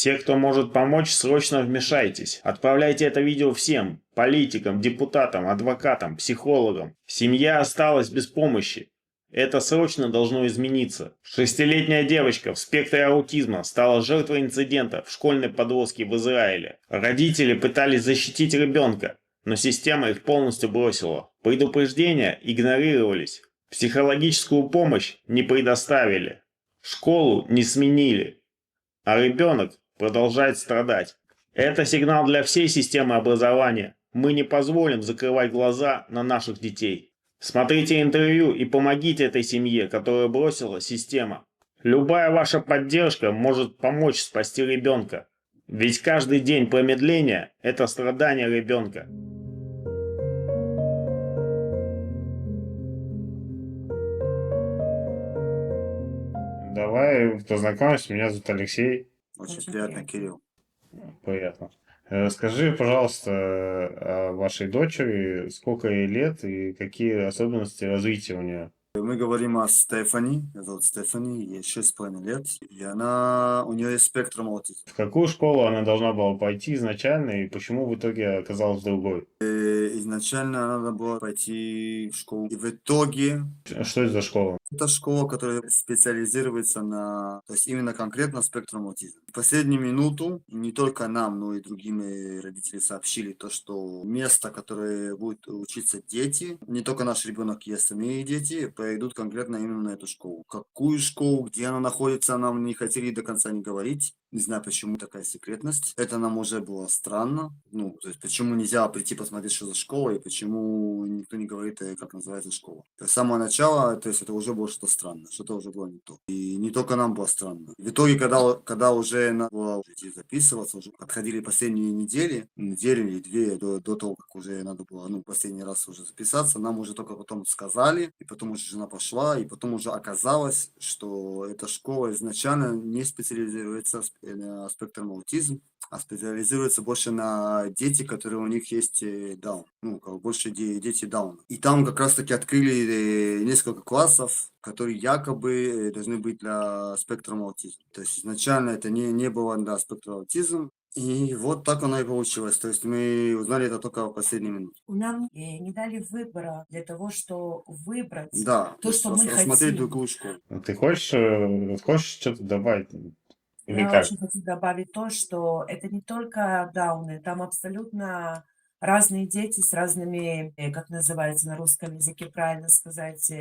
Все, кто может помочь, срочно вмешайтесь. Отправляйте это видео всем. Политикам, депутатам, адвокатам, психологам. Семья осталась без помощи. Это срочно должно измениться. Шестилетняя девочка в спектре аутизма стала жертвой инцидента в школьной подростке в Израиле. Родители пытались защитить ребенка, но система их полностью бросила. Предупреждения игнорировались. Психологическую помощь не предоставили. Школу не сменили. А ребенок продолжает страдать. Это сигнал для всей системы образования. Мы не позволим закрывать глаза на наших детей. Смотрите интервью и помогите этой семье, которая бросила система. Любая ваша поддержка может помочь спасти ребенка. Ведь каждый день промедления – это страдание ребенка. Давай познакомимся, меня зовут Алексей. Очень приятно, Кирилл. Приятно. Скажи, пожалуйста, о вашей дочери, сколько ей лет и какие особенности развития у нее? Мы говорим о Стефани. Ее зовут Стефани, ей 6,5 лет. И у нее есть спектр аутизма. В какую школу она должна была пойти изначально и почему в итоге оказалась в другой? Изначально надо было пойти в школу. И в итоге Что это за школа? это школа, которая специализируется то есть именно конкретно спектром аутизма. В последнюю минуту не только нам, но и другим родители сообщили то, что место, которое будут учиться дети, не только наш ребенок и остальные дети, пойдут конкретно именно на эту школу. Какую школу, где она находится, нам не хотели до конца не говорить. Не знаю, почему такая секретность. Это нам уже было странно. Ну, то есть, почему нельзя прийти посмотреть, что за школа, и почему никто не говорит, как называется школа. То есть, с самого начала, то есть, это уже было что-то странное, что-то уже было не то. И не только нам было странно. В итоге, когда уже надо было идти записываться, уже подходили последние неделю или две до того, как уже надо было, последний раз уже записаться, нам уже только потом сказали, и потом уже жена пошла, и потом уже оказалось, что эта школа изначально не специализируется на спектром аутизм, а специализируется больше на дети, которые у них есть даун, как бы больше дети дауна. И там как раз таки открыли несколько классов, которые якобы должны быть для спектром аутизма. То есть изначально это не было для спектра аутизма. И вот так оно и получилось. То есть мы узнали это только в последнюю минуту. Нам не дали выбора для того, что выбрать Да, то, что мы рассмотреть хотим. другую школу. Ты хочешь что-то добавить? Или Я как? очень хочу добавить то, что это не только дауны, там абсолютно разные дети с разными, как называется на русском языке, правильно сказать,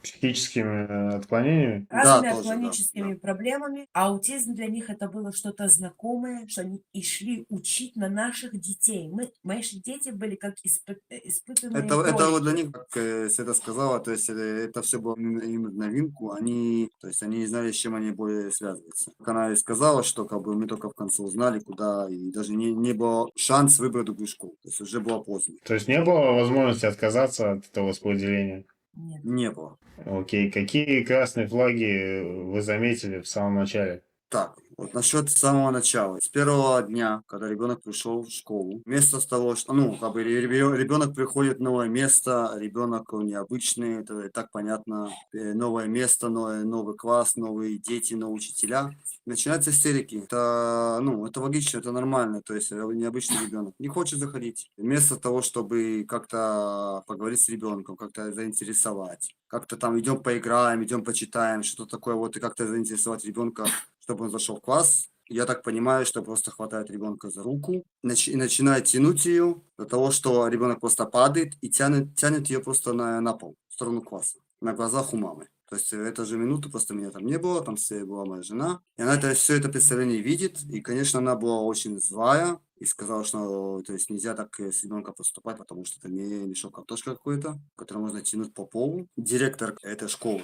Психическими отклонениями? Да, разными тоже, да. аутологическими проблемами. А аутизм для них это было что-то знакомое, что они и шли учить на наших детей. Наши дети были как испытанные Это вот для кролики. них, как Света сказала, то есть это все было им в новинку, то есть они не знали, с чем они более связываются. Как она и сказала, что как бы мы только в конце узнали, куда, и даже не было шанс выбрать другую школу, то есть уже было поздно. То есть не было возможности отказаться от этого распределения? Нет. Не было. Окей. Какие красные флаги вы заметили в самом начале? Так, вот насчет самого начала. С первого дня, когда ребенок пришел в школу, вместо того, что, как бы ребенок приходит в новое место, ребенок он необычный, это и так понятно, новое место, новый класс, новые дети, новые учителя. Начинаются истерики. Это логично, это нормально, то есть необычный ребенок. Не хочет заходить. Вместо того, чтобы как-то поговорить с ребенком, как-то заинтересовать, как-то там идем поиграем, идем почитаем, что-то такое вот, и как-то заинтересовать ребенка, чтобы он зашел в класс. Я так понимаю, что просто хватает ребенка за руку и начинает тянуть ее до того, что ребенок просто падает и тянет ее просто на пол, в сторону класса, на глазах у мамы. То есть в эту же минуту просто меня там не было, там была моя жена. И она все это представление видит. И, конечно, она была очень злая. И сказала, что то есть нельзя так с ребенком поступать, потому что это не мешок картошка какой-то, который можно тянуть по полу. Директор этой школы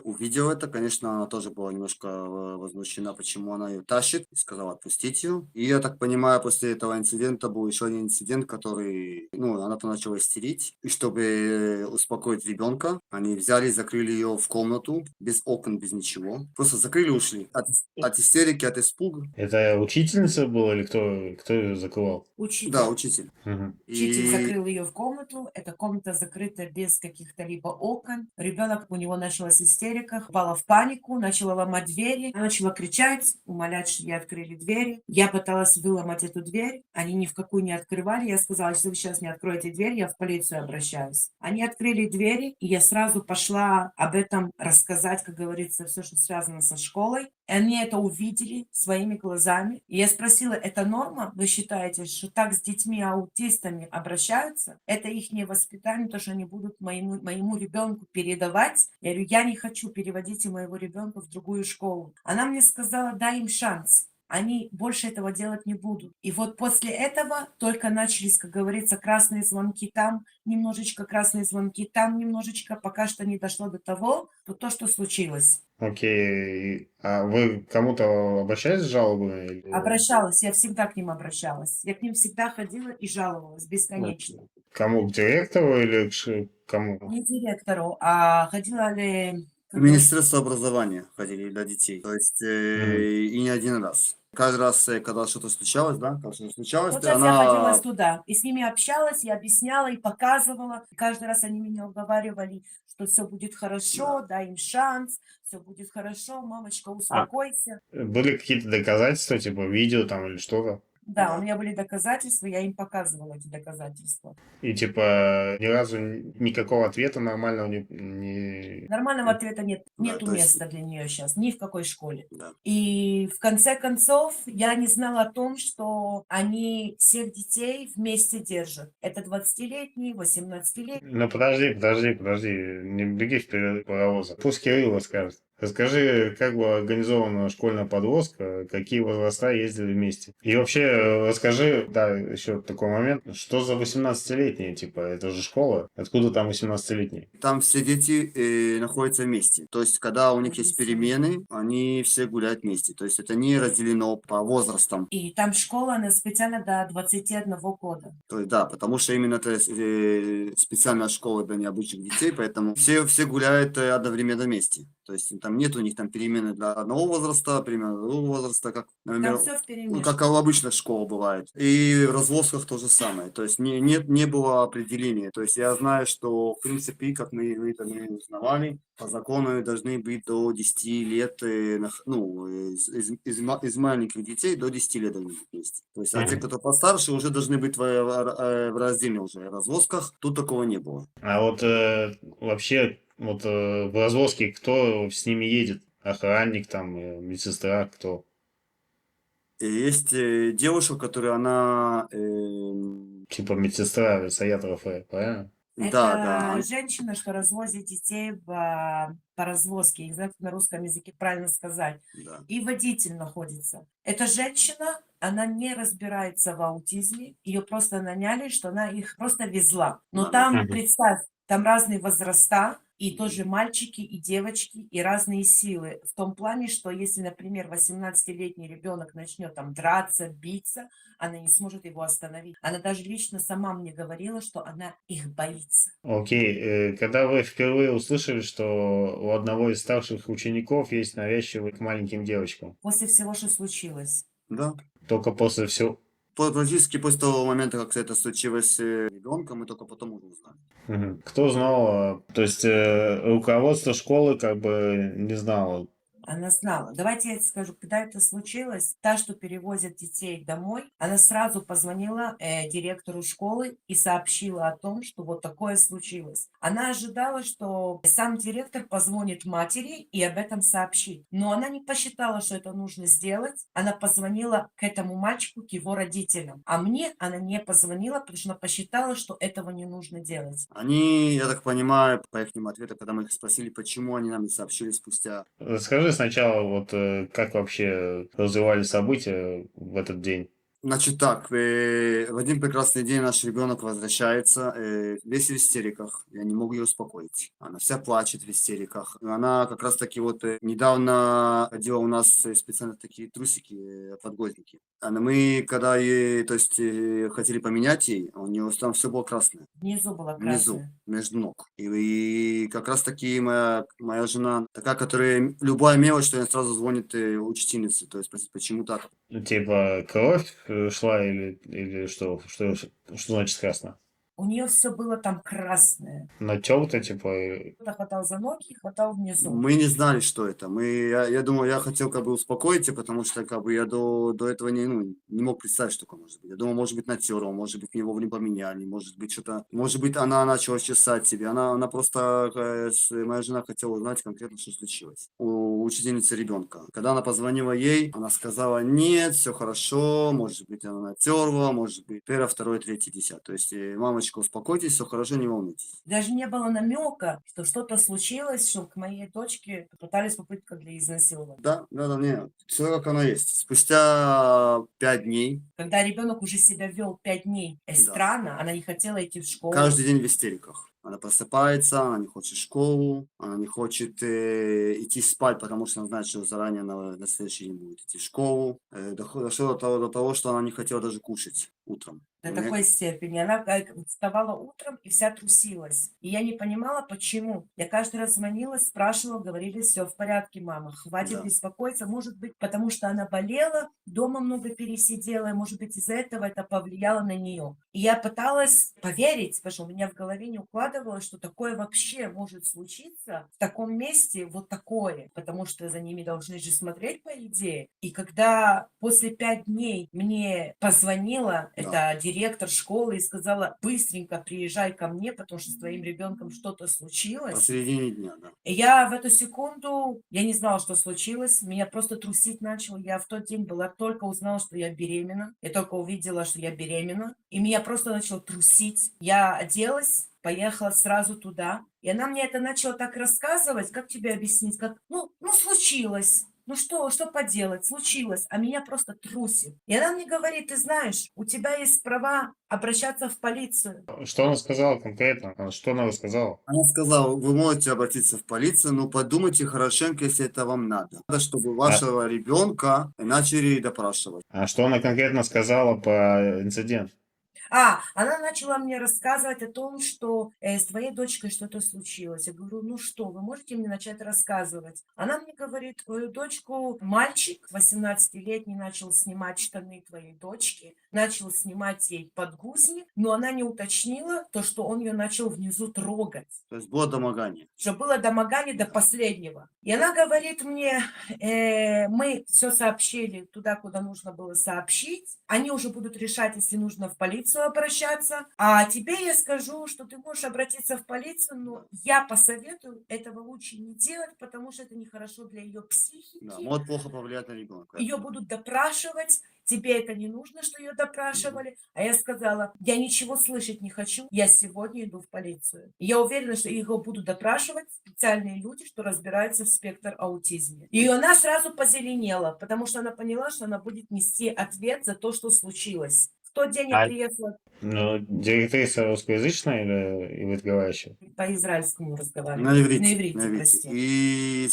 увидел это. Конечно, она тоже была немножко возмущена, почему она ее тащит. И сказала отпустить ее. И я так понимаю, после этого инцидента был еще один инцидент, который, она там начала истерить. И чтобы успокоить ребенка, они взяли и закрыли ее в комнату, без окон, без ничего. Просто закрыли и ушли. От истерики, от испуга. Это учительница была или кто закрывал? Учитель. Да, учитель. Мгм. Учитель И закрыл ее в комнату, эта комната закрыта без каких-то либо окон. Ребенок, у него началась истерика, впала в панику, начала ломать двери, она начала кричать, умолять, чтобы ей открыли двери. Я пыталась выломать эту дверь, они ни в какую не открывали. Я сказала, если вы сейчас не откроете дверь, я в полицию обращаюсь. Они открыли двери, и я сразу пошла об этом рассказать, как говорится, все, что связано со школой. И они это увидели своими глазами. И я спросила, это норма? Вы считаете, что так с детьми-аутистами обращаются? Это их воспитание, то, что они будут моему ребенку передавать? Я говорю, я не хочу, переводите моего ребенка в другую школу. Она мне сказала, дай им шанс. Они больше этого делать не будут. И вот после этого только начались, как говорится, красные звонки там, немножечко красные звонки там, немножечко, пока что не дошло до того, то, что случилось. Окей. А вы к кому-то обращались с жалобами? Обращалась, я всегда к ним обращалась. Я к ним всегда ходила и жаловалась бесконечно. Кому? К директору или к кому? Не директору, а ходила ли... в Министерство образования ходили для детей. То есть Мгм. и не один раз. Каждый раз, когда что-то случалось, да, когда что-то случалось, Вот то сейчас я ходила она... туда, и с ними общалась, и объясняла, и показывала. И каждый раз они меня уговаривали, что все будет хорошо, дай им шанс, все будет хорошо, мамочка, успокойся. Были какие-то доказательства, типа видео там или что-то? Да, Да. у меня были доказательства, я им показывала эти доказательства. И типа ни разу никакого ответа нормального не... Нормального ответа нет, Да, нету то есть, места для нее сейчас, ни в какой школе. да. И в конце концов я не знала о том, что они всех детей вместе держат. Это 20-летний, 18-летний. Ну подожди, не беги вперед паровоза. Пусть Кирилл расскажет. Расскажи, как была организована школьная подвозка, какие возраста ездили вместе. И вообще расскажи, да, еще такой момент, что за 18-летние, типа, это же школа, откуда там 18-летние? Там все дети находятся вместе. То есть, когда у них есть перемены, они все гуляют вместе. То есть, это не разделено по возрастам. И там школа, она специально до 21 года. То есть, да, потому что именно это специальная школа для необычных детей, поэтому все гуляют одновременно вместе. То есть, там нет у них там перемены для одного возраста, перемены для другого возраста, как, например, Там все ну, вперемешку. как в обычных школах бывает. И в развозках то же самое. То есть не было определения. То есть я знаю, что в принципе, как мы это мы узнавали, по закону должны быть до 10 лет, ну, из маленьких детей до 10 лет должны быть вместе. То есть, а те, кто постарше, уже должны быть в раздельных уже развозках. Тут такого не было. А вот вообще, вот в развозке кто с ними едет? Охранник там, медсестра, кто? И есть девушка, которая она... Типа медсестра Саят Рафаэль, правильно? да, да, Это женщина, что развозит детей по развозке. Я не знаю, как на русском языке правильно сказать. да. И водитель находится. Эта женщина, она не разбирается в аутизме. Ее просто наняли, что она их просто везла. Но Да, там, Мгм. представь, там разные возраста, и тоже мальчики, и девочки, и разные силы. В том плане, что если, например, 18-летний ребенок начнет там драться, биться, она не сможет его остановить. Она даже лично сама мне говорила, что она их боится. Окей, когда вы впервые услышали, что у одного из старших учеников есть навязчивый к маленьким девочкам? После всего, что случилось. да. Только после всего... Практически после того момента, как это случилось с ребенком, мы только потом уже узнали. Мгм. Кто знал, то есть руководство школы как бы не знало. Она знала. Давайте я скажу, когда это случилось, та, что перевозит детей домой, она сразу позвонила директору школы и сообщила о том, что вот такое случилось. Она ожидала, что сам директор позвонит матери и об этом сообщит. Но она не посчитала, что это нужно сделать. Она позвонила к этому мальчику, к его родителям. А мне она не позвонила, потому что она посчитала, что этого не нужно делать. Они, я так понимаю, по их ответу, когда мы их спросили, почему они нам не сообщили спустя. Расскажи сначала, вот как вообще развивались события в этот день. Значит так, в один прекрасный день наш ребенок возвращается, весь в истериках, я не могу ее успокоить. Она вся плачет в истериках. Она как раз таки вот недавно одела у нас специально такие трусики, подгузники. Мы, когда ей, то есть, хотели поменять ей, у нее там все было красное. Внизу была Внизу, красная. между ног. И как раз таки моя жена, такая, которая любая мелочь, что она сразу звонит учительнице, то есть спросит, почему так. Ну, типа, кровь шла или что? Что значит красно? У нее все было там красное. Натерто, типа, Кто-то хватал за ноги, хватал внизу. Мы не знали, что это. Я думаю, я хотел как бы успокоить ее, потому что как бы я до этого не мог представить, что такое может быть. Я думал, может быть, натерла, может быть, его не поменяли, может быть, что-то, может быть, она начала чесать себе. Она просто, моя жена хотела узнать конкретно, что случилось у учительницы ребенка. Когда она позвонила ей, она сказала, нет, все хорошо, может быть, она натерла, может быть, первое, второе, третье, десятое. То есть, мамочка, успокойтесь, все хорошо, не волнуйтесь. Даже не было намека, что что-то случилось, что к моей дочке попытались попытка для изнасилования. Да, нет, все как оно есть. Спустя 5 дней, Когда ребенок уже себя вел 5 дней да, странно, она не хотела идти в школу. каждый день в истериках. Она просыпается, она не хочет в школу, она не хочет идти спать, потому что она знает, что заранее на следующий день будет идти в школу. Дошло до того, что она не хотела даже кушать утром. До Мне- такой степени. Она вставала утром и вся трусилась. И я не понимала, почему. Я каждый раз звонила, спрашивала, говорили, все в порядке, мама, хватит Да. беспокоиться. Может быть, потому что она болела, дома много пересидела, и, может быть, из-за этого это повлияло на нее. И я пыталась поверить, потому что у меня в голове не укладывалось, что такое вообще может случиться в таком месте, вот такое, потому что за ними должны же смотреть, по идее. И когда после 5 дней мне позвонила Да. эта директор школы и сказала, быстренько приезжай ко мне, потому что с твоим ребенком что-то случилось. Посередине дня, да. И я в эту секунду, я не знала, что случилось, меня просто трусить начало. Я в тот день была, только узнала, что я беременна. Я только увидела, что я беременна. И меня просто начало трусить. Я оделась, поехала сразу туда. И она мне это начала так рассказывать, как тебе объяснить, как, случилось. Ну что поделать, случилось, а меня просто трусит. И она мне говорит, ты знаешь, у тебя есть права обращаться в полицию. Что она сказала конкретно? Что она рассказала? Она сказала, вы можете обратиться в полицию, но подумайте хорошенько, если это вам надо. Надо, чтобы вашего ребенка начали допрашивать. А что она конкретно сказала по инциденту? Она начала мне рассказывать о том, что с твоей дочкой что-то случилось. Я говорю, ну что, вы можете мне начать рассказывать? Она мне говорит, твою дочку мальчик 18-летний начал снимать штаны твоей дочки, начал снимать ей подгузник, но она не уточнила то, что он ее начал внизу трогать. То есть было домогание. Что было домогание до последнего. И она говорит мне, мы все сообщили туда, куда нужно было сообщить. Они уже будут решать, если нужно в полицию обращаться. А тебе я скажу, что ты можешь обратиться в полицию, но я посоветую этого лучше не делать, потому что это нехорошо для ее Да, психики. может плохо повлиять на ребенка. Ее будут допрашивать. Тебе это не нужно, что ее допрашивали. А я сказала, я ничего слышать не хочу, я сегодня иду в полицию. И я уверена, что его будут допрашивать специальные люди, что разбираются в спектр аутизме. И она сразу позеленела, потому что она поняла, что она будет нести ответ за то, что случилось. В тот день я приехала Ну, директриса русскоязычная или ивритговорящая? по-израильскому разговаривать. На иврите. На иврите, прости. И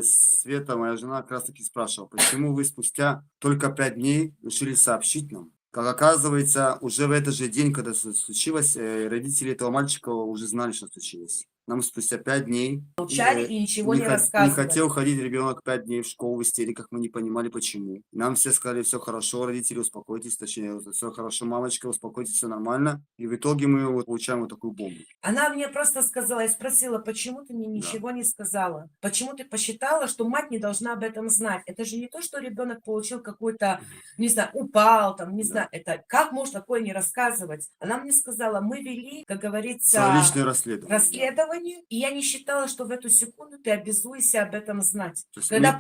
Света, моя жена, как раз таки спрашивала, почему вы спустя только 5 дней решили сообщить нам? Как оказывается, уже в этот же день, когда случилось, родители этого мальчика уже знали, что случилось. Нам спустя 5 дней Молчали и ничего не не рассказывали. хотел ходить ребенок 5 дней в школу в истериках, мы не понимали почему. Нам все сказали, все хорошо, родители, успокойтесь, точнее, все хорошо, мамочка, успокойтесь, все нормально. И в итоге мы вот получаем вот такую бомбу. Она мне просто сказала, я спросила, почему ты мне ничего не сказала? Почему ты посчитала, что мать не должна об этом знать? Это же не то, что ребенок получил какой-то, не знаю, упал, там, не знаю, это как можно такое не рассказывать? Она мне сказала, мы вели, как говорится, Личное расследование. и я не считала, что в эту секунду ты обязуешься об этом знать. То есть Когда мы-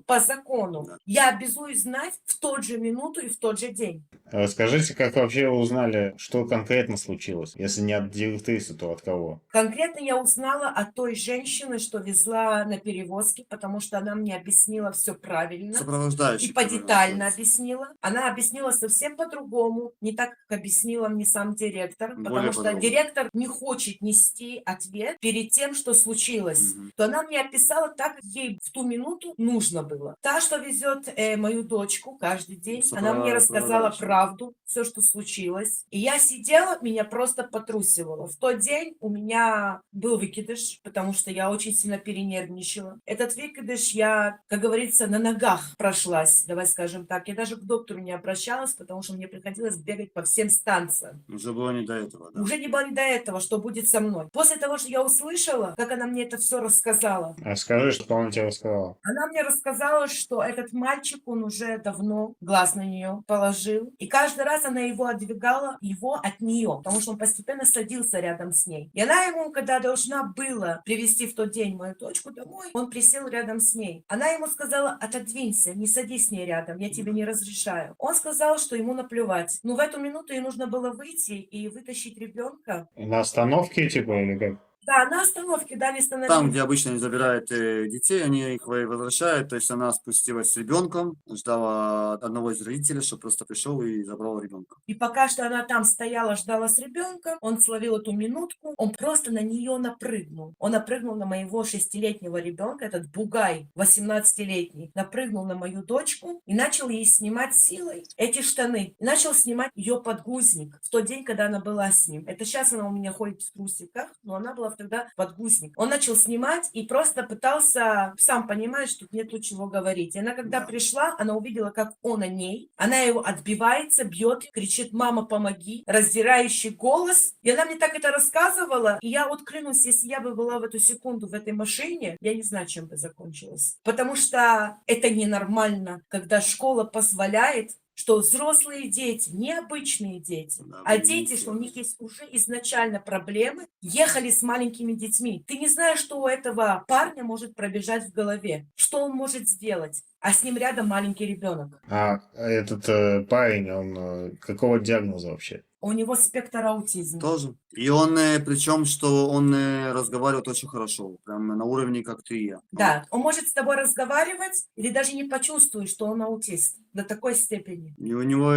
по закону, Да. я обязуюсь знать в тот же минуту и в тот же день. Расскажите, как вообще вы узнали, что конкретно случилось? Если не от директрисы, то от кого? Конкретно я узнала от той женщины, что везла на перевозке, потому что она мне объяснила все правильно. Сопровождающий. И который подетально находится. объяснила. Она объяснила совсем по-другому, не так, как объяснила мне сам директор, Более потому что подробно. директор не хочет нести ответ перед тем, что случилось, Мгм. то она мне описала так, как ей в ту минуту нужно было. Та, что везет мою дочку каждый день, она мне рассказала Сопровождающая. правду, все, что случилось. И я сидела, меня просто потрусивало. В тот день у меня был выкидыш, потому что я очень сильно перенервничала. Этот выкидыш я, как говорится, на ногах прошлась, давай скажем так. Я даже к доктору не обращалась, потому что мне приходилось бегать по всем станциям. Уже было не до этого, да. Уже не было не до этого, что будет со мной. После того, что я услышала, как она мне это все рассказала, Расскажи, что он тебе рассказал. она мне рассказала, что этот мальчик, он уже давно глаз на нее положил. И каждый раз она его отдвигала, его от нее, потому что он постепенно садился рядом с ней. И она ему, когда должна была привезти в тот день мою дочку домой, он присел рядом с ней. Она ему сказала: отодвинься, не садись с ней рядом, я тебе не разрешаю. Он сказал, что ему наплевать. Но в эту минуту ей нужно было выйти и вытащить ребенка. На остановке, типа, или как? Да, на остановке дали Там, остановить. где обычно они забирают детей, они их возвращают. То есть она спустилась с ребенком, ждала одного из родителей, чтобы просто пришел и забрал ребенка. И пока что она там стояла, ждала с ребенком, он словил эту минутку, он просто на нее напрыгнул. Он напрыгнул на моего 6-летнего ребенка, этот бугай 18-летний, напрыгнул на мою дочку и начал ей снимать силой эти штаны. И начал снимать ее подгузник в тот день, когда она была с ним. Это сейчас она у меня ходит в трусиках, но она была тогда подгузник. Он начал снимать и просто пытался, сам понимаешь, тут нету чего говорить. И она, когда Да. пришла, она увидела, как он о ней, она его отбивается, бьет, кричит: мама, помоги, раздирающий голос. И она мне так это рассказывала, и я вот клянусь, если я бы была в эту секунду в этой машине, я не знаю, чем бы закончилось. Потому что это ненормально, когда школа позволяет, что взрослые дети, необычные дети, Да, а блин, дети, что у всё. них есть уже изначально проблемы, ехали с маленькими детьми. Ты не знаешь, что у этого парня может пробежать в голове, что он может сделать, а с ним рядом маленький ребенок. А этот парень, он какого диагноза вообще? У него спектр аутизма. Тоже. И он, причем, что он разговаривает очень хорошо, прям на уровне, как ты и я. Да, он может с тобой разговаривать, и ты даже не почувствуешь, что он аутист до такой степени. И у него,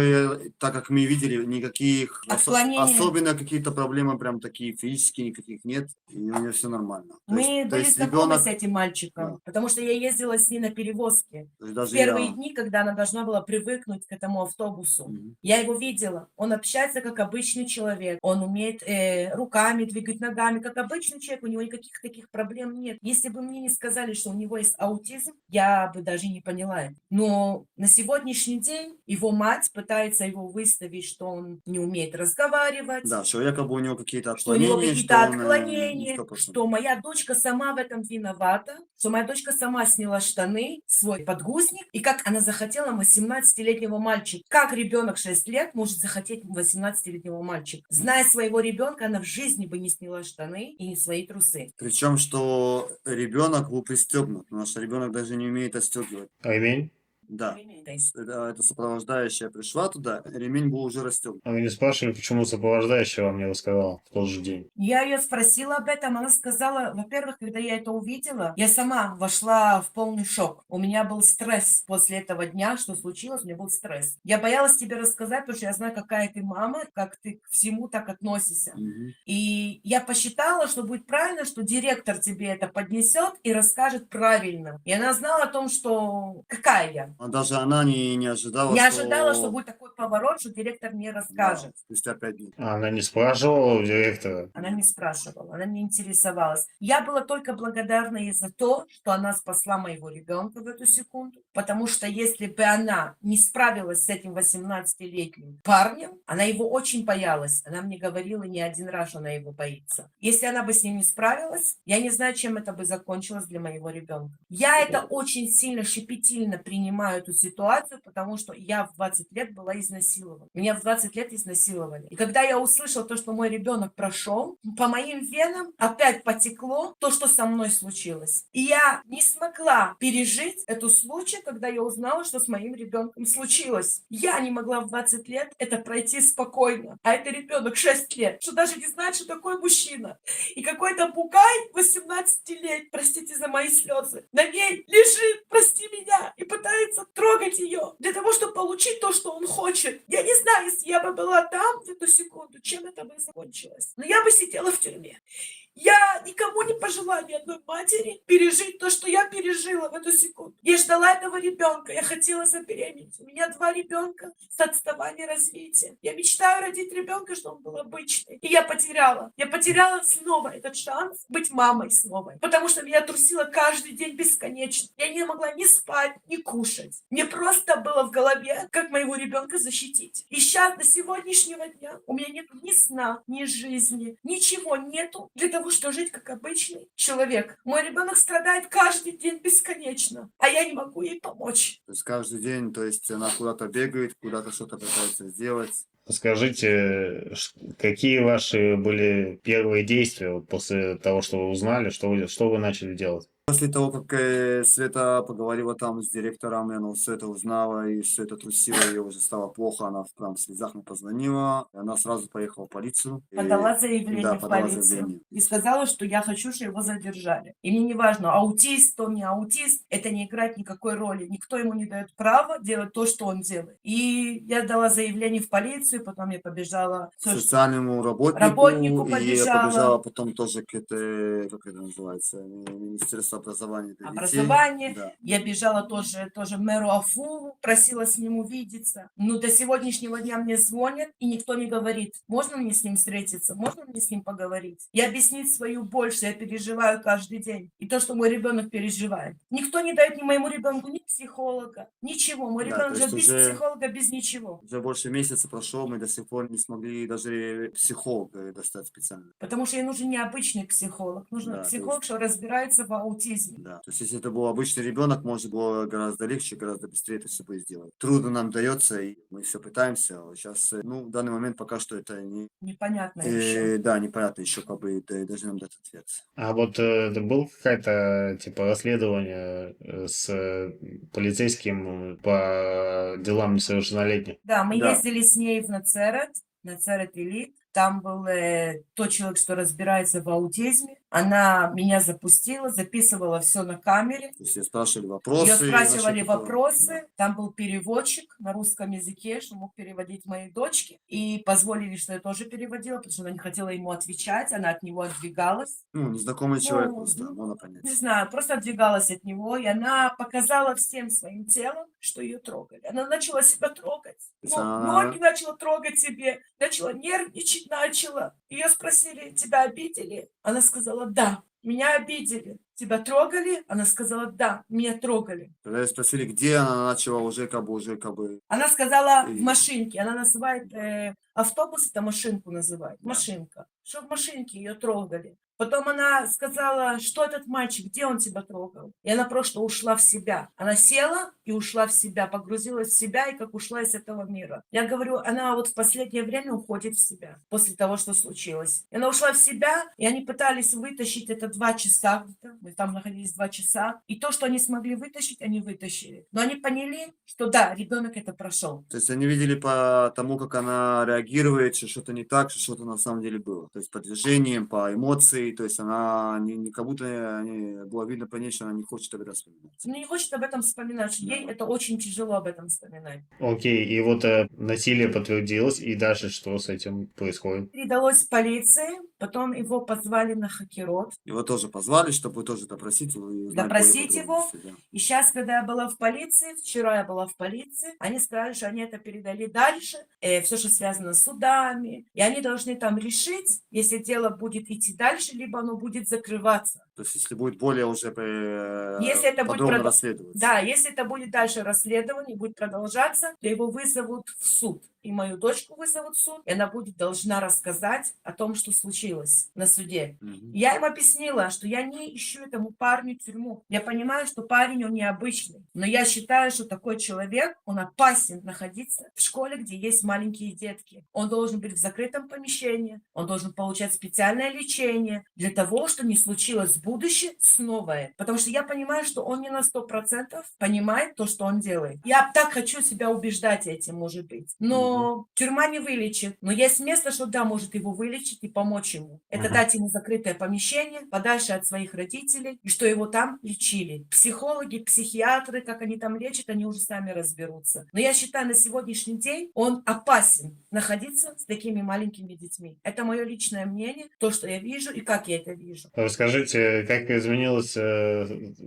так как мы видели, никаких Отклонений. особенно какие-то проблемы прям такие физические никаких нет, и у него все нормально. Мы были знакомы с этим мальчиком, Да. потому что я ездила с ней на перевозке. то есть В даже первые я, дни, когда она должна была привыкнуть к этому автобусу. Мгм. Я его видела. Он общается как обычный человек. Он умеет руками двигать, ногами, как обычный человек. У него никаких таких проблем нет. Если бы мне не сказали, что у него есть аутизм, я бы даже не поняла это. Но на сегодняшний день его мать пытается его выставить, что он не умеет разговаривать, да, что якобы у него какие-то что у него отклонения, какие-то что он отклонения, 100%. что моя дочка сама в этом виновата, что моя дочка сама сняла штаны, свой подгузник, и как она захотела 18-летнего мальчика. Как ребенок 6 лет может захотеть 18-летнего мальчика? Зная своего ребенка, она в жизни бы не сняла штаны и не свои трусы. Причем, что ребенок был пристегнут, потому что ребенок даже не умеет отстегивать. Ремень? Да. То есть Это сопровождающая пришла туда, ремень был уже расстегнут. А вы не спрашивали, почему сопровождающая вам не рассказала в тот же день? я ее спросила об этом, она сказала, во-первых, когда я это увидела, я сама вошла в полный шок. У меня был стресс после этого дня, что случилось, у меня был стресс. Я боялась тебе рассказать, потому что я знаю, какая ты мама, как ты к всему так относишься. Мгм. И я посчитала, что будет правильно, что директор тебе это поднесет и расскажет правильно. И она знала о том, что какая я. А даже она не ожидала, Не ожидала, что будет такой поворот, что директор мне да, расскажет. спустя 5 дней. А она не спрашивала у директора? Она не спрашивала, она не интересовалась. Я была только благодарна ей за то, что она спасла моего ребенка в эту секунду, потому что если бы она не справилась с этим 18-летним парнем, она его очень боялась. Она мне говорила не один раз, что она его боится. Если она бы с ним не справилась, я не знаю, чем это бы закончилось для моего ребенка. Я это очень сильно щепетильно принимаю эту ситуацию, потому что я в 20 лет была изнасилована. Меня в 20 лет изнасиловали. И когда я услышала то, что мой ребенок прошел, по моим венам опять потекло то, что со мной случилось. И я не смогла пережить эту случай, когда я узнала, что с моим ребенком случилось. Я не могла в 20 лет это пройти спокойно. А это ребенок 6 лет, что даже не знает, что такое мужчина. И какой-то бугай 18 лет, простите за мои слезы, на ней лежит, прости меня, и пытается трогать ее для того, чтобы получить то, что он хочет. Я не знаю, если я бы была там в эту секунду, чем это бы закончилось. Но я бы сидела в тюрьме. Я никому не пожелаю, ни одной матери, пережить то, что я пережила в эту секунду. Я ждала этого ребенка, я хотела забеременеть. У меня 2 ребенка с отставанием развития. Я мечтаю родить ребенка, чтобы он был обычный. И я потеряла. Я потеряла снова этот шанс быть мамой снова. Потому что меня трусило каждый день бесконечно. Я не могла ни спать, ни кушать. Мне просто было в голове, как моего ребенка защитить. И сейчас, до сегодняшнего дня, у меня нет ни сна, ни жизни, ничего нету для того, чтобы жить как обычный человек. Мой ребенок страдает каждый день бесконечно, а я не могу ей помочь. То есть каждый день, то есть она куда-то бегает, куда-то что-то пытается сделать. Скажите, какие ваши были первые действия вот после того, что вы узнали, что вы начали делать? После того, как Света поговорила там с директором, и она все это узнала, и все это трусило, ей уже стало плохо, она в слезах мне позвонила, и она сразу поехала в полицию. Подала И, заявление да, в подала полицию заявление. и сказала, что я хочу, чтобы его задержали. И мне не важно, аутист он, не аутист, это не играет никакой роли. Никто ему не дает права делать то, что он делает. И я дала заявление в полицию, потом я побежала К социальному работнику, и я побежала. побежала потом тоже к как это называется, Министерство образования для детей. Образование. Да. Я бежала тоже мэру Афу, просила с ним увидеться. Но до сегодняшнего дня мне звонят, и никто не говорит, можно мне с ним встретиться, можно мне с ним поговорить. И объяснить свою боль, что я переживаю каждый день. И то, что мой ребенок переживает. Никто не дает ни моему ребенку ни психолога, ничего. Мой Да, ребенок то же есть без уже- психолога, без ничего. Уже больше месяца прошло, мы до сих пор не смогли даже психолога достать специально. Потому что ей нужен необычный психолог. Нужен Да, то психолог, есть- что разбирается в аутизме. Да. То есть, если это был обычный ребенок, можно было гораздо легче, гораздо быстрее это все будет сделать. Трудно нам дается, и мы все пытаемся. Сейчас, в данный момент пока что это не... Непонятно еще. да, непонятно еще, как бы, должны нам дать ответ. А вот это было какое-то типа расследование с полицейским по делам несовершеннолетних? Да, мы Да. ездили с ней в Нацерет Элит. Там был тот человек, что разбирается в аутизме. Она меня запустила, записывала все на камере. То есть, ее спрашивали вопросы. Ее спрашивали насчет этого. вопросы. Да. Там был переводчик на русском языке, что мог переводить моей дочке. И позволили, что я тоже переводила, потому что она не хотела ему отвечать. Она от него отдвигалась. Незнакомый человек просто, ну, можно понять. Не знаю, просто отдвигалась от него, и она показала всем своим телом, что ее трогали. Она начала себя трогать. есть она- Ноги начала трогать себе, начала нервничать, начала. Ее спросили, тебя обидели? Она сказала, да, меня обидели. Тебя трогали? Она сказала, да, меня трогали. Когда ее спросили, где она начала уже как бы... Она сказала в И- машинке. Она называет автобус, это машинку называет. Да. Машинка. Что в машинке ее трогали. Потом она сказала, что этот мальчик, где он тебя трогал? И она просто ушла в себя. Она села и ушла в себя, погрузилась в себя и как ушла из этого мира. Я говорю, она вот в последнее время уходит в себя после того, что случилось. И она ушла в себя, и они пытались вытащить это 2 часа где-то. Мы там находились 2 часа. И то, что они смогли вытащить, они вытащили. Но они поняли, что да, ребенок это прошел. То есть они видели по тому, как она реагирует, что что-то не так, что что-то на самом деле было. То есть по движениям, по эмоции, то есть она не как будто было видно по ней, что она не хочет об этом вспоминать. Она не хочет об этом вспоминать. Ей это очень тяжело об этом вспоминать. Окей, и вот насилие подтвердилось, и дальше что с этим происходит? Передалось полиции, потом его позвали на хакерот. Его тоже позвали, чтобы тоже допросить его. И узнать Допросить более его. подробности, да. И сейчас, когда я была в полиции, вчера я была в полиции, они сказали, что они это передали дальше, все, что связано с судами, и они должны там решить, если дело будет идти дальше, либо оно будет закрываться. То есть если будет более уже Если это будет подробно продо- расследоваться. Да, если это будет дальше расследование, будет продолжаться, то его вызовут в суд. И мою дочку вызовут в суд, и она должна рассказать о том, что случилось на суде. Мгм. Я им объяснила, что я не ищу этому парню тюрьму. Я понимаю, что парень, он необычный. Но я считаю, что такой человек, он опасен находиться в школе, где есть маленькие детки. Он должен быть в закрытом помещении, он должен получать специальное лечение для того, чтобы не случилось будущее снова это. Потому что я понимаю, что он не на 100% понимает то, что он делает. Я так хочу себя убеждать этим, может быть. Но тюрьма не вылечит. Но есть место, что да, может его вылечить и помочь ему. Это дать ему закрытое помещение, подальше от своих родителей, и что его там лечили. Психологи, психиатры, как они там лечат, они уже сами разберутся. Но я считаю, на сегодняшний день он опасен находиться с такими маленькими детьми. Это мое личное мнение, то, что я вижу и как я это вижу. Расскажите, как изменилось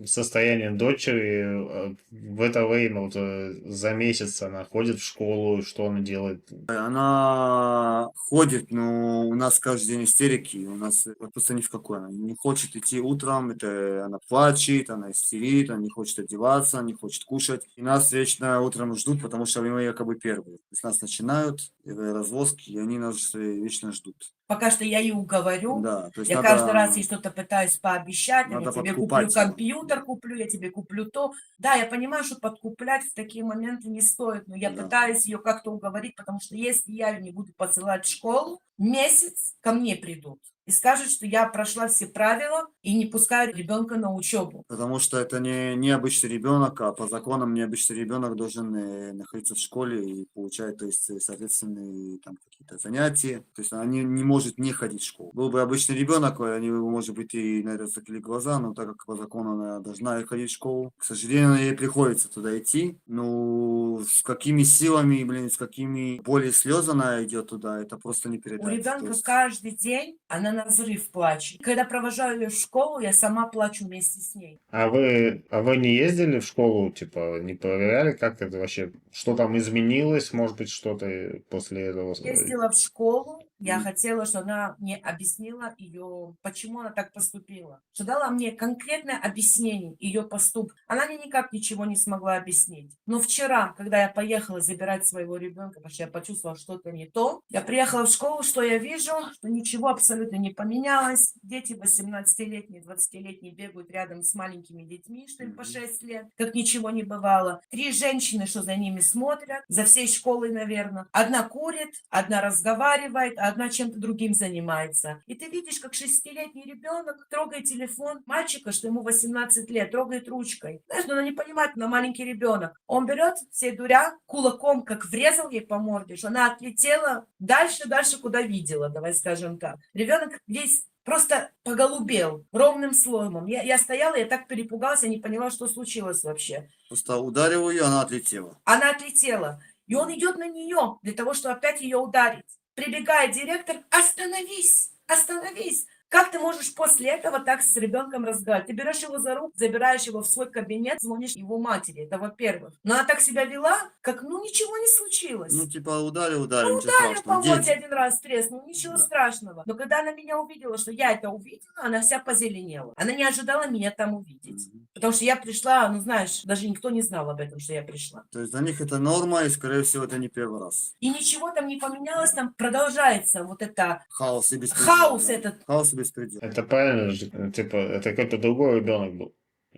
состояние дочери в это время, вот, за месяц она ходит в школу, что она делает? Она ходит, но у нас каждый день истерики, у нас просто ни в какой. Она не хочет идти утром, это она плачет, она истерит, она не хочет одеваться, не хочет кушать. И нас вечно утром ждут, потому что мы якобы первые. То есть нас начинают развозки, и они нас вечно ждут. Пока что я и уговорю. Да, то есть Я каждый раз ей что-то пытаюсь пообещать. Я надо тебе подкупать куплю её. компьютер, куплю, я тебе куплю то. Да, я понимаю, что подкуплять в такие моменты не стоит, но я Да. пытаюсь ее как-то уговорить, потому что если я ее не буду посылать в школу, месяц ко мне придут и скажут, что я прошла все правила и не пускаю ребенка на учебу. Потому что это не обычный ребенок, а по законам необычный ребенок должен находиться в школе и получать, то есть, соответственные там какие-то занятия. То есть она не может не ходить в школу. Был бы обычный ребенок, они, может быть, и на это закрыли глаза, но так как по закону она должна ходить в школу, к сожалению, ей приходится туда идти. Ну, с какими силами, с какими боли и слез она идет туда, это просто не передать. У ребенка То есть каждый день она на взрыв плачет. Когда провожаю ее в школу, я сама плачу вместе с ней. А вы не ездили в школу, типа, не проверяли, как это вообще, что там изменилось, может быть, что-то после этого? Ездила в школу, я Мгм. хотела, чтобы она мне объяснила ее, почему она так поступила. Что дала мне конкретное объяснение ее поступка. Она мне никак ничего не смогла объяснить. Но вчера, когда я поехала забирать своего ребенка, потому что я почувствовала что-то не то, я приехала в школу, что я вижу, что ничего абсолютно не поменялось. Дети 18-летние, 20-летние бегают рядом с маленькими детьми, что им по 6 лет, как ничего не бывало. 3 женщины, что за ними смотрят, за всей школой, наверное. Одна курит, одна разговаривает, а одна чем-то другим занимается. И ты видишь, как 6-летний ребенок трогает телефон мальчика, что ему 18 лет, трогает ручкой. Знаешь, но она не понимает, она маленький ребенок. Он берет всей дуря, кулаком как врезал ей по морде, что она отлетела дальше, куда видела, давай скажем так. Ребенок весь просто поголубел ровным слоем. Я стояла, я так перепугалась, я не поняла, что случилось вообще. просто ударил ее, она отлетела. Она отлетела. И он идет на нее для того, чтобы опять ее ударить. Прибегает директор: остановись, остановись. Как ты можешь после этого так с ребенком разговаривать? Ты берешь его за руку, забираешь его в свой кабинет, звонишь его матери, это во-первых. Но она так себя вела, как, ничего не случилось. Ну, типа, ударил, Ну, ничего ударил по страшного. морде Дети. один раз, треснул, ничего Да. страшного. Но когда она меня увидела, что я это увидела, она вся позеленела. Она не ожидала меня там увидеть. Мгм. Потому что я пришла, знаешь, даже никто не знал об этом, что я пришла. То есть для них это норма, и, скорее всего, это не первый раз. И ничего там не поменялось, там продолжается вот это Хаос и беспредел. хаос да. этот. Хаос и беспредел. Это правильно же, типа, это какой-то другой ребенок был.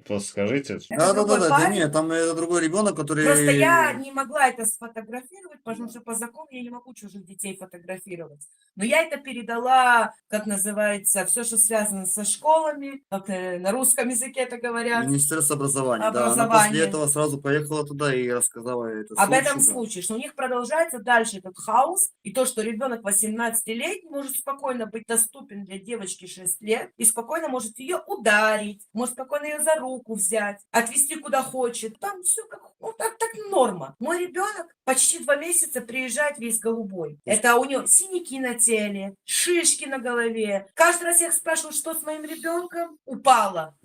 Просто скажите. Это другой Да, парень. нет, там это другой ребенок, который... Просто я не могла это сфотографировать, потому что по закону я не могу чужих детей фотографировать. Но я это передала, как называется, все, что связано со школами, как на русском языке это говорят, Министерство образования, да. Она Образование. после этого сразу поехала туда и рассказала это об этом да. случае, что у них продолжается дальше этот хаос, и то, что ребенок 18-летний может спокойно быть доступен для девочки 6 лет, и спокойно может ее ударить, может спокойно ее за руку взять, отвезти куда хочет. Там все как, так норма. Мой ребенок почти 2 месяца приезжает весь голубой. Это у него синяки на теле, шишки на голове. Каждый раз я их спрашиваю, что с моим ребенком? Упала.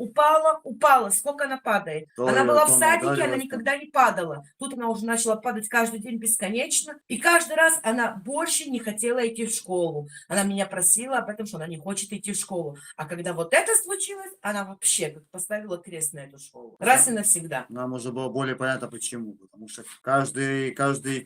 Сколько она падает? То Она её была в там садике, она ударилась, никогда не падала. Тут она уже начала падать каждый день бесконечно. И каждый раз она больше не хотела идти в школу. Она меня просила об этом, что она не хочет идти в школу. А когда вот это случилось, она вообще как поставила крест на эту школу. Раз и навсегда. Нам уже было более понятно почему. Потому что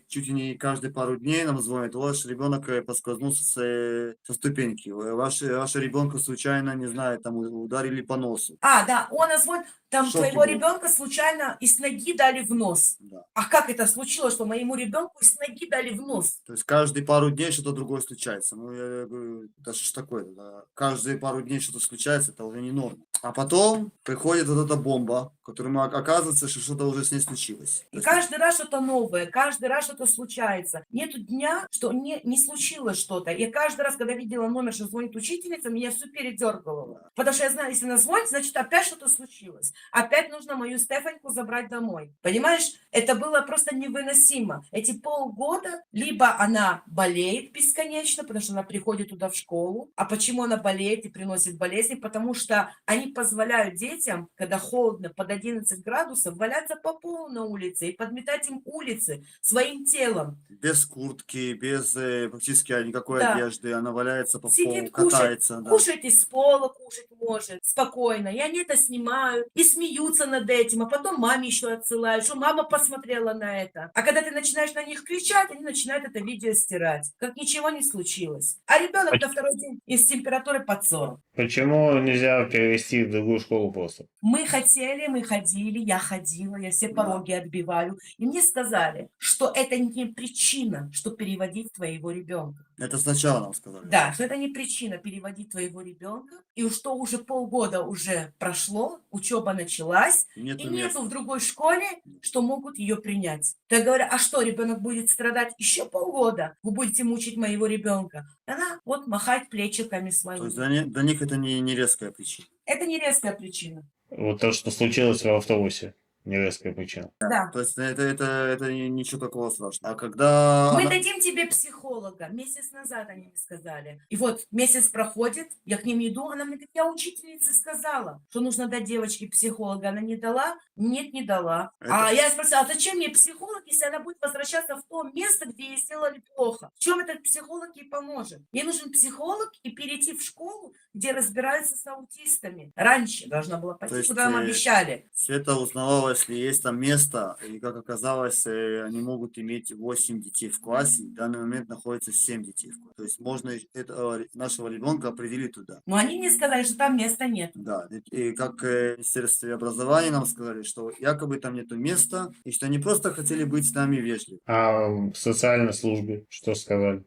чуть ли не каждые пару дней нам звонят: ваш ребенок поскользнулся со ступеньки. Вашего ребенка случайно, не знаю, там ударили по носу. Да, он звонит. Там в шоке твоего был. ребенка случайно из ноги дали в нос. Да. А как это случилось, что моему ребенку из ноги дали в нос? То есть каждые пару дней что-то другое случается. Ну, я говорю, да что ж такое? Да? Каждые пару дней что-то случается, это уже не норма. А потом приходит вот эта бомба, которая оказывается, что что-то уже с ней случилось. То И есть каждый раз что-то новое, каждый раз что-то случается. Нету дня, что не случилось что-то. Я каждый раз, когда видела номер, что звонит учительница, меня все передергивало. Потому что я знаю, если она звонит, значит, опять что-то случилось. Опять нужно мою Стефаньку забрать домой. Понимаешь, это было просто невыносимо. Эти полгода, либо она болеет бесконечно, потому что она приходит туда в школу. А почему она болеет и приносит болезни? Потому что они позволяют детям, когда холодно, под 11 градусов, валяться по полу на улице и подметать им улицы своим телом. без куртки, без практически никакой Да. одежды, она валяется по полу, Сидит, кушает, катается. Да. кушает из пола, кушать может спокойно. И они это снимают и смеются над этим, а потом маме еще отсылают, что мама посмотрела на это. А когда ты начинаешь на них кричать, они начинают это видео стирать, как ничего не случилось. А ребенок на второй день из температуры под 40. Почему нельзя перевести в другую школу просто? Мы хотели, мы ходили, я ходила, я все Да. пороги отбиваю. И мне сказали, что это не причина, что переводить твоего ребенка. Это сначала нам сказали. Да, что это не причина переводить твоего ребенка. И что уже полгода уже прошло, учеба началась, Нету и нету места. в другой школе, что могут ее принять. То я говорю, а что, ребенок будет страдать еще полгода? Вы будете мучить моего ребенка? Она вот махать плечиками То своими. есть для них это не резкая причина. Это не резкая причина. Вот то, что случилось в автобусе. Не резкая причина. Да. То есть это ничего такого страшного. А когда Мы она- дадим тебе психолога. Месяц назад они мне сказали. И вот месяц проходит, я к ним иду, она мне говорит, я учительнице сказала, что нужно дать девочке психолога. Она не дала? Нет, не дала. Это- А я спросила, а зачем мне психолог, если она будет возвращаться в то место, где ей сделали плохо? В чем этот психолог ей поможет? Ей нужен психолог и перейти в школу, где разбираются с аутистами. Раньше должна была То пойти, есть, куда нам обещали. Света узнавала, если есть там место, и как оказалось, они могут иметь 8 детей в классе, в данный момент находится 7 детей в классе. То есть можно нашего ребенка определить туда. Но они мне сказали, что там места нет. Да, и как в Министерстве образования нам сказали, что якобы там нету места, и что они просто хотели быть с нами вежливы. А в социальной службе что сказали?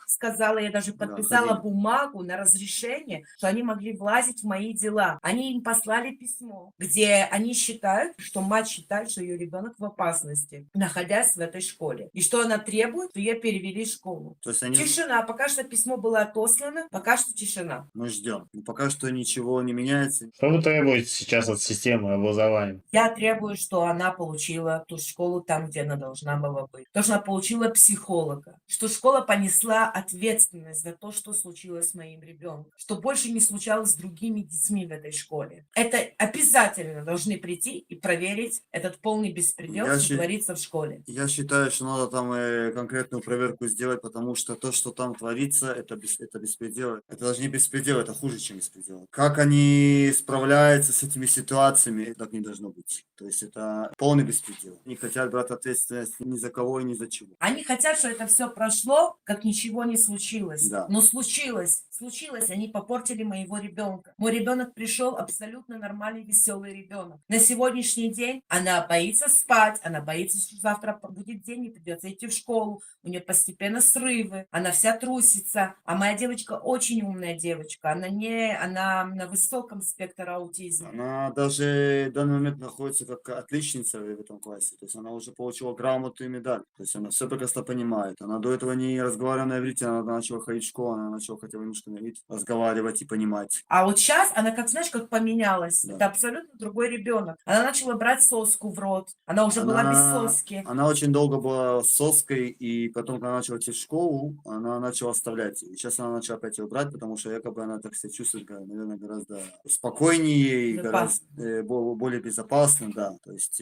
Сказала, я даже Да, подписала ходили. бумагу на разрешение, что они могли влазить в мои дела. Они им послали письмо, где они считают, что мать считает, что ее ребенок в опасности, находясь в этой школе. И что она требует, что ее перевели в школу. То есть они... Тишина. Пока что письмо было отослано, пока что тишина. Мы ждем. Но пока что ничего не меняется. Что вы требуете сейчас от системы образования? Я требую, что она получила ту школу там, где она должна была быть. То, что она получила психолога. Что школа понесла ответственность за то, что случилось с моим ребенком. Что больше не случалось с другими детьми в этой школе. Это обязательно должны прийти и проверить этот полный беспредел, Я что щи- творится в школе. Я считаю, что надо там конкретную проверку сделать, потому что то, что там творится, это беспредел. Это даже не беспредел, это хуже, чем беспредел. Как они справляются с этими ситуациями, так не должно быть. То есть это полный беспредел. Не хотят брать ответственность ни за кого и ни за чего. Они хотят, что это все прошло, как ничего не случилось. Да. Но случилось. Они попортили моего ребенка. Мой ребенок пришел абсолютно нормальный, веселый ребенок. На сегодняшний день она боится спать, она боится, что завтра будет день, и придется идти в школу. У нее постепенно срывы, она вся трусится. А моя девочка очень умная девочка. Она на высоком спектре аутизма. Она даже в данный момент находится как отличница в этом классе. То есть она уже получила грамоту и медаль. То есть она все прекрасно понимает. Она до этого не разговаривала на иврите, она начала ходить в школу, она начала хотя бы немножко на иврите разговаривать и понимать. А вот сейчас она, как знаешь, как поменялась. Да. Это абсолютно другой ребенок. Она начала брать соску в рот. Она уже была без соски. Она очень долго была с соской, и потом, когда она начала идти в школу, она начала оставлять. И сейчас она начала опять ее брать, потому что якобы она так себя чувствует, наверное, гораздо спокойнее и Безопасно. гораздо более безопасно, да. То есть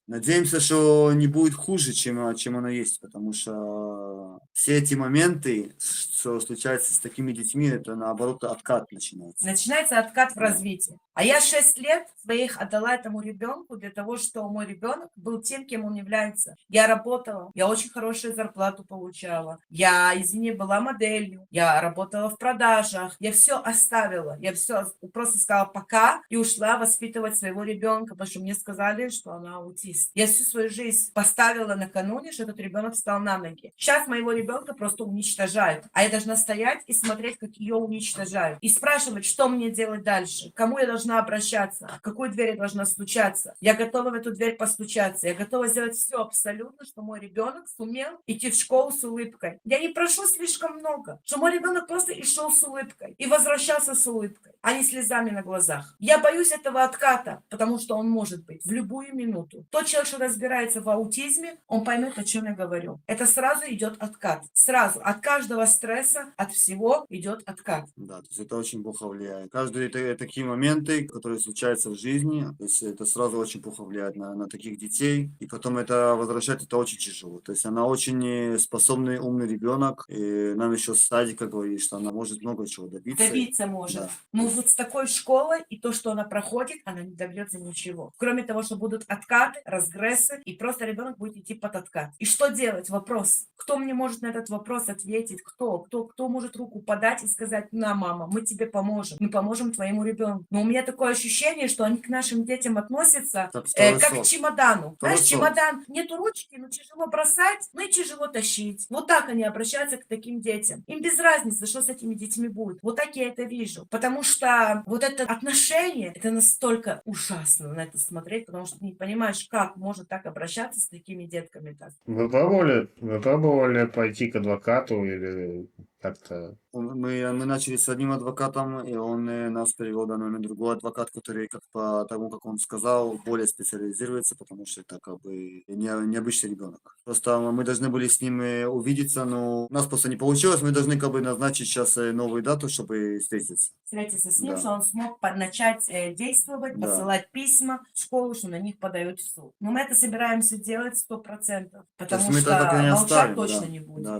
надеемся, что не будет хуже, чем оно есть, потому что все эти моменты, случается с такими детьми, это наоборот откат начинается. Начинается откат в Да. развитии. А я 6 лет своих отдала этому ребенку для того, чтобы мой ребенок был тем, кем он является. Я работала, я очень хорошую зарплату получала. Я, извини, была моделью, я работала в продажах. Я все оставила, я все просто сказала пока и ушла воспитывать своего ребенка, потому что мне сказали, что она аутист. Я всю свою жизнь поставила накануне, что этот ребенок встал на ноги. Сейчас моего ребенка просто уничтожают, а я должна стоять и смотреть, как ее уничтожают. И спрашивать, что мне делать дальше, к кому я должна обращаться, в какую дверь я должна стучаться. Я готова в эту дверь постучаться, я готова сделать все абсолютно, что мой ребенок сумел идти в школу с улыбкой. Я не прошу слишком много, что мой ребенок просто и шел с улыбкой, и возвращался с улыбкой, а не слезами на глазах. Я боюсь этого отката, потому что он может быть в любую минуту. Тот человек, что разбирается в аутизме, он поймет, о чем я говорю. Это сразу идет откат. Сразу. От каждого стресса, от всего идет откат. Да, то есть это очень плохо влияет. Каждые такие моменты, которые случаются в жизни, то есть это сразу очень плохо влияет на таких детей. И потом это возвращать, это очень тяжело. То есть она очень способный, умный ребенок. И нам еще с садика говорит, что она может много чего добиться. Добиться может. Да. Но вот с такой школой и то, что она проходит, она не добьется ничего. Кроме того, что будут откаты, разгрессы, и просто ребенок будет идти под откат. И что делать? Вопрос. Кто мне может на этот вопрос ответить? Кто может руку подать и сказать: на, мама, мы тебе поможем. Мы поможем твоему ребенку. Но у меня такое ощущение, что они к нашим детям относятся Так, второй как к сорт. чемодану. Второй Знаешь, сорт. чемодан, нету ручки, но тяжело бросать, ну и тяжело тащить. Вот так они обращаются к таким детям. Им без разницы, что с этими детьми будет. Вот так я это вижу. Потому что вот это отношение, это настолько ужасно на это смотреть, потому что ты не понимаешь, как может так обращаться с такими детками. Так. Вы пробовали пойти к адвокату или как-то... Мы начали с одним адвокатом, и он нас перевел на номер другой адвокат, который, как по тому, как он сказал, более специализируется, потому что это как бы необычный ребенок. Просто мы должны были с ним увидеться, но у нас просто не получилось. Мы должны как бы назначить сейчас новую дату, чтобы встретиться. Встретиться с ним, Да. что он смог начать действовать, Да. посылать письма в школу, что на них подают в суд. Но мы это собираемся делать 100%, То потому есть мы что это так и не молчать оставим, точно да. не будем. Да.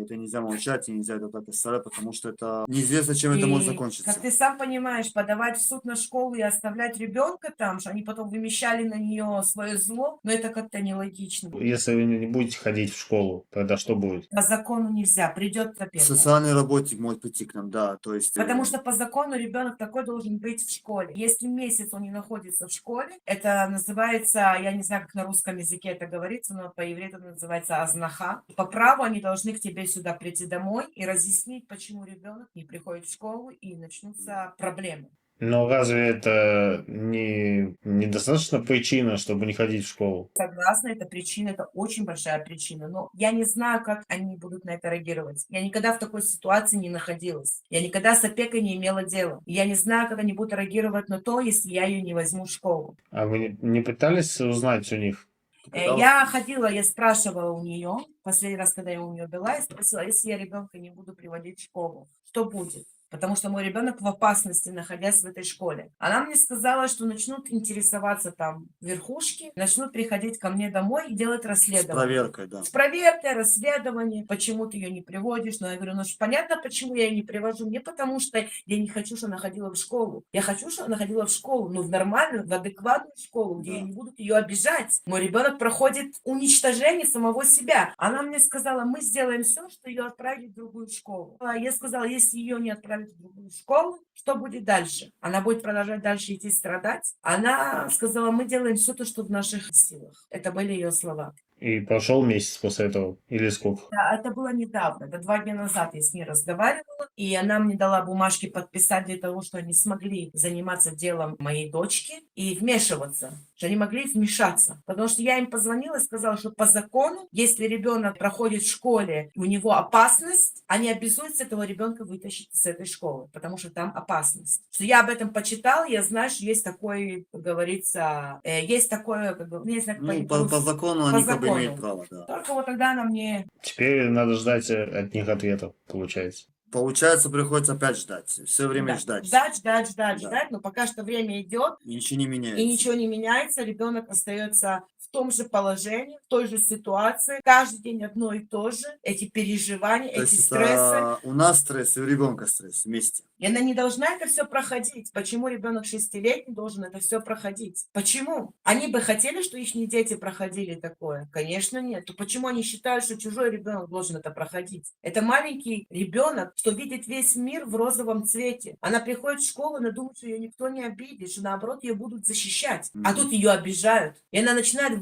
Это нельзя молчать и нельзя это так оставлять, потому что это неизвестно, чем это может И, закончиться. как ты сам понимаешь, подавать в суд на школу и оставлять ребенка там, что они потом вымещали на нее свое зло, но это как-то нелогично. Если вы не будете ходить в школу, тогда что будет? По закону нельзя, придет опять. Социальный работник может прийти к нам, да, то есть... Потому что по закону ребенок такой должен быть в школе. Если месяц он не находится в школе, это называется, я не знаю, как на русском языке это говорится, но по-еврею это называется азнаха. По праву они должны к тебе сюда прийти домой и разъяснить, почему ребенок не приходит в школу, и начнутся проблемы. Но разве это недостаточно причина, чтобы не ходить в школу? Согласна, это причина, это очень большая причина, но я не знаю, как они будут на это реагировать. Я никогда в такой ситуации не находилась. Я никогда с опекой не имела дела. И я не знаю, как они будут реагировать на то, если я ее не возьму в школу. А вы не пытались узнать у них? Я ходила, я спрашивала у нее, последний раз, когда я у нее была, я спросила: если я ребенка не буду приводить в школу, что будет? Потому что мой ребенок в опасности, находясь в этой школе. Она мне сказала, что начнут интересоваться там верхушки, начнут приходить ко мне домой и делать С расследование. проверкой, да. С проверкой, расследование, почему ты ее не приводишь. Но я говорю: ну понятно, почему я ее не привожу. Не потому что я не хочу, чтобы она ходила в школу. Я хочу, чтобы она ходила в школу, но в нормальную, в адекватную школу, где Да. не будут ее обижать. Мой ребенок проходит уничтожение самого себя. Она мне сказала: мы сделаем все, что ее отправить в другую школу. А я сказала: если ее не отправить в другую школу, что будет дальше? Она будет продолжать дальше идти страдать? Она сказала: мы делаем все то, что в наших силах. Это были ее слова. И прошел месяц после этого? Или сколько? Да, это было недавно, это 2 дня назад я с ней разговаривала, и она мне дала бумажки подписать для того, что они смогли заниматься делом моей дочки и вмешиваться, что они могли вмешаться. Потому что я им позвонила и сказала, что по закону, если ребенок проходит в школе, и у него опасность, они обязуют этого ребенка вытащить из этой школы, потому что там опасность. Что я об этом почитала, я знаю, что есть такой, как говорится, есть такое, как бы, не знаю, как Ну, по закону по они как бы закону. имеют право, да. Только вот тогда она мне... Теперь надо ждать от них ответов, получается. Получается, приходится опять ждать. Все время Да, ждать. ждать, Да. но пока что время идет, И ничего не меняется. и ничего не меняется, ребенок остается в том же положении, в той же ситуации, каждый день одно и то же, эти переживания, То эти есть стрессы. это у нас стресс и у ребенка стресс вместе. И она не должна это все проходить. Почему ребенок 6-летний должен это все проходить? Почему? Они бы хотели, что их дети проходили такое? Конечно, нет. То почему они считают, что чужой ребенок должен это проходить? Это маленький ребенок, что видит весь мир в розовом цвете. Она приходит в школу, она думает, что ее никто не обидит, что наоборот ее будут защищать. А тут ее обижают. И она начинает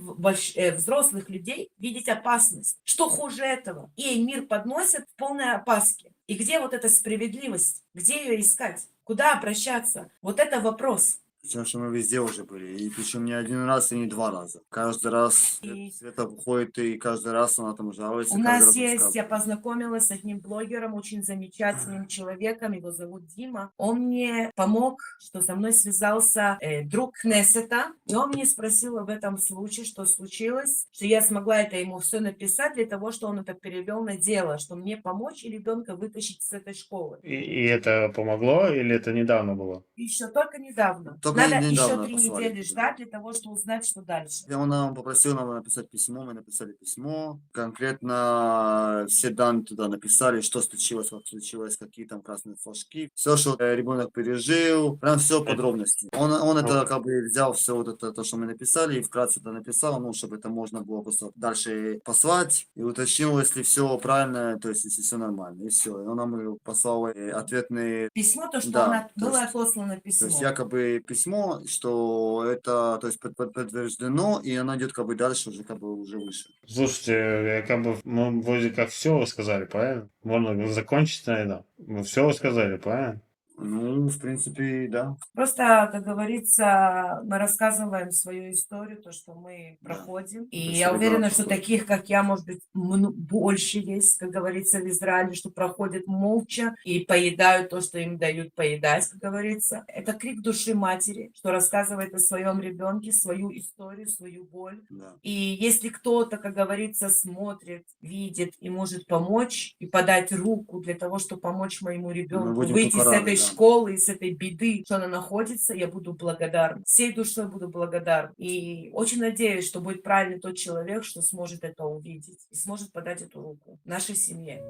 взрослых людей видеть опасность. Что хуже этого? Ей мир подносят в полной опаске. И где вот эта справедливость? Где ее искать? Куда обращаться? Вот это вопрос. Причем, что мы везде уже были. И причем не один раз и не два раза. Каждый раз И- Света выходит, и каждый раз она там жалуется. У каждый нас раз есть, я рассказывает. познакомилась с одним блогером, очень замечательным человеком, его зовут Дима. Он мне помог, что со мной связался друг Кнессета, и он мне спросил об этом случае, что случилось, что я смогла это ему все написать для того, что он это перевел на дело, что мне помочь и ребенка вытащить с этой школы. И это помогло или это недавно было? Еще только недавно. Только Надо еще недавно 3 послали. недели ждать для того, чтобы узнать, что дальше. Он нам попросил нам написать письмо, мы написали письмо. Конкретно все данные туда написали, что случилось, как случилось, какие там красные флажки. Все, что ребенок пережил, прям все подробности. Он это как бы взял все вот это, то, что мы написали, и вкратце это написал, ну, чтобы это можно было просто дальше послать. И уточнил, если все правильно, то есть если все нормально, и все. И он нам послал ответные, Письмо, то, что Да, то было есть- отослано то письмо. есть якобы письмо, что это, то есть подтверждено, и оно идет как бы дальше, уже как бы уже выше. Слушайте, как бы мы вроде как все рассказали, правильно? Можно закончить, наверное. Мы все рассказали, правильно? Ну, в принципе, да. Просто, как говорится, мы рассказываем свою историю, то, что мы Да. проходим. И То, я что уверена, ребенок что проходит. таких, как я, может быть, больше есть, как говорится, в Израиле, что проходят молча и поедают то, что им дают поедать, как говорится. Это крик души матери, что рассказывает о своем ребенке, свою историю, свою боль. Да. И если кто-то, как говорится, смотрит, видит и может помочь, и подать руку для того, чтобы помочь моему ребенку будем выйти только с рады, этой да. школы, с этой беды, что она находится, я буду благодарна. Всей душой буду благодарна. И очень надеюсь, что будет правильный тот человек, что сможет это увидеть и сможет подать эту руку нашей семье.